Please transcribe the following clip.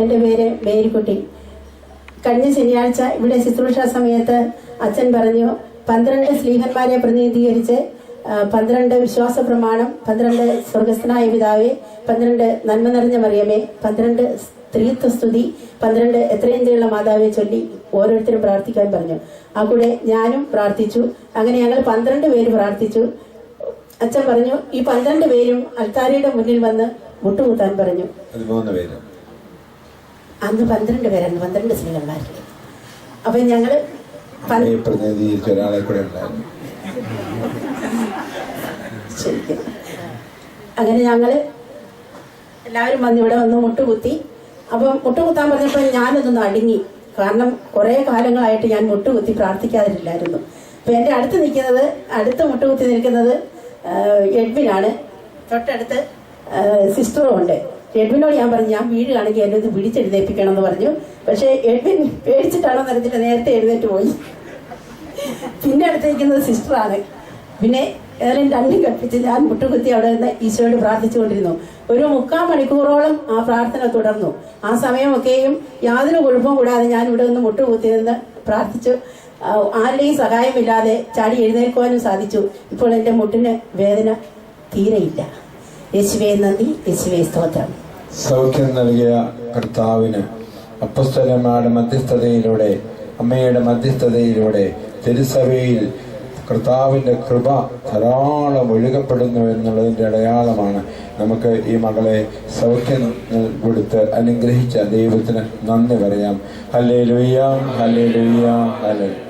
എൻ്റെ പേര് മേരിക്കുട്ടി. കഴിഞ്ഞ ശനിയാഴ്ച ഇവിടെ ശുശ്രൂഷ സമയത്ത് അച്ഛൻ പറഞ്ഞു 12 സ്ലീഹന്മാരെ പ്രതിനിധീകരിച്ച് 12 വിശ്വാസ പ്രമാണം, 12 സ്വർഗസ്ഥനായ പിതാവേ, 12 നന്മ നിറഞ്ഞ മറിയമേ, 12 സ്ത്രീത്വ സ്തുതി, 12 എത്രയും മാതാവെ ചൊല്ലി ഓരോരുത്തരും പ്രാർത്ഥിക്കാൻ പറഞ്ഞു. ആ കൂടെ ഞാനും പ്രാർത്ഥിച്ചു. അങ്ങനെ ഞങ്ങൾ 12 പേര് പ്രാർത്ഥിച്ചു. അച്ഛൻ പറഞ്ഞു ഈ 12 പേരും അൽത്താരയുടെ മുന്നിൽ വന്ന് മുട്ടുകുത്താൻ പറഞ്ഞു. അന്ന് 12 പേരാണ്, 12 സ്ത്രീകന്മാരിൽ. അപ്പൊ ഞങ്ങള് ശരിക്കും അങ്ങനെ ഞങ്ങള് എല്ലാവരും വന്ന് ഇവിടെ വന്ന് മുട്ടുകുത്തി. അപ്പം മുട്ടുകുത്താൻ പറഞ്ഞപ്പോൾ ഞാനൊന്നും അടുങ്ങി. കാരണം കുറെ കാലങ്ങളായിട്ട് ഞാൻ മുട്ടുകുത്തി പ്രാർത്ഥിക്കാതില്ലായിരുന്നു. അപ്പൊ എന്റെ അടുത്ത് മുട്ടുകുത്തി നിൽക്കുന്നത് എഡ്വിനാണ്. തൊട്ടടുത്ത് സിസ്റ്ററും ഉണ്ട്. എഡ്വിനോട് ഞാൻ പറഞ്ഞു ഞാൻ വീഴുകയാണെങ്കിൽ എന്നെ ഒന്ന് പിടിച്ചെഴുന്നേൽപ്പിക്കണം എന്ന് പറഞ്ഞു. പക്ഷെ എഡ്വിൻ പേടിച്ചിട്ടാണോ എന്നറിഞ്ഞില്ല, നേരത്തെ എഴുന്നേറ്റ് പോയി. പിന്നെ അടുത്തിരിക്കുന്നത് സിസ്റ്ററാണ്. പിന്നെ ഏതായാലും രണ്ടും കൽപ്പിച്ച് ഞാൻ മുട്ടുകുത്തി അവിടെ നിന്ന് ഈശോയോട് പ്രാർത്ഥിച്ചുകൊണ്ടിരുന്നു. ഒരു 3/4 മണിക്കൂറോളം ആ പ്രാർത്ഥന തുടർന്നു. ആ സമയമൊക്കെയും യാതൊരു കുഴപ്പവും കൂടാതെ ഞാൻ ഇവിടെ നിന്ന് മുട്ടുകുത്തി നിന്ന് പ്രാർത്ഥിച്ചു. ആരുടെയും സഹായമില്ലാതെ ചാടി എഴുന്നേൽക്കുവാനും സാധിച്ചു. ഇപ്പോൾ എൻ്റെ മുട്ടിന് വേദന തീരെയില്ല. യേശുവേ നന്ദി, യേശുവേ സ്തോത്രം. സൗഖ്യം നൽകിയ കർത്താവിന് അപ്പോസ്തലന്മാരുടെ മധ്യസ്ഥതയിലൂടെ, അമ്മയുടെ മധ്യസ്ഥതയിലൂടെ തിരുസഭയിൽ കർത്താവിൻ്റെ കൃപ ധാരാളം ഒഴുകപ്പെടുന്നു എന്നുള്ളതിൻ്റെ അടയാളമാണ്. നമുക്ക് ഈ മകളെ സൗഖ്യം കൊടുത്ത് അനുഗ്രഹിച്ച ദൈവത്തിന് നന്ദി പറയാം. Hallelujah, hallelujah, hallelujah.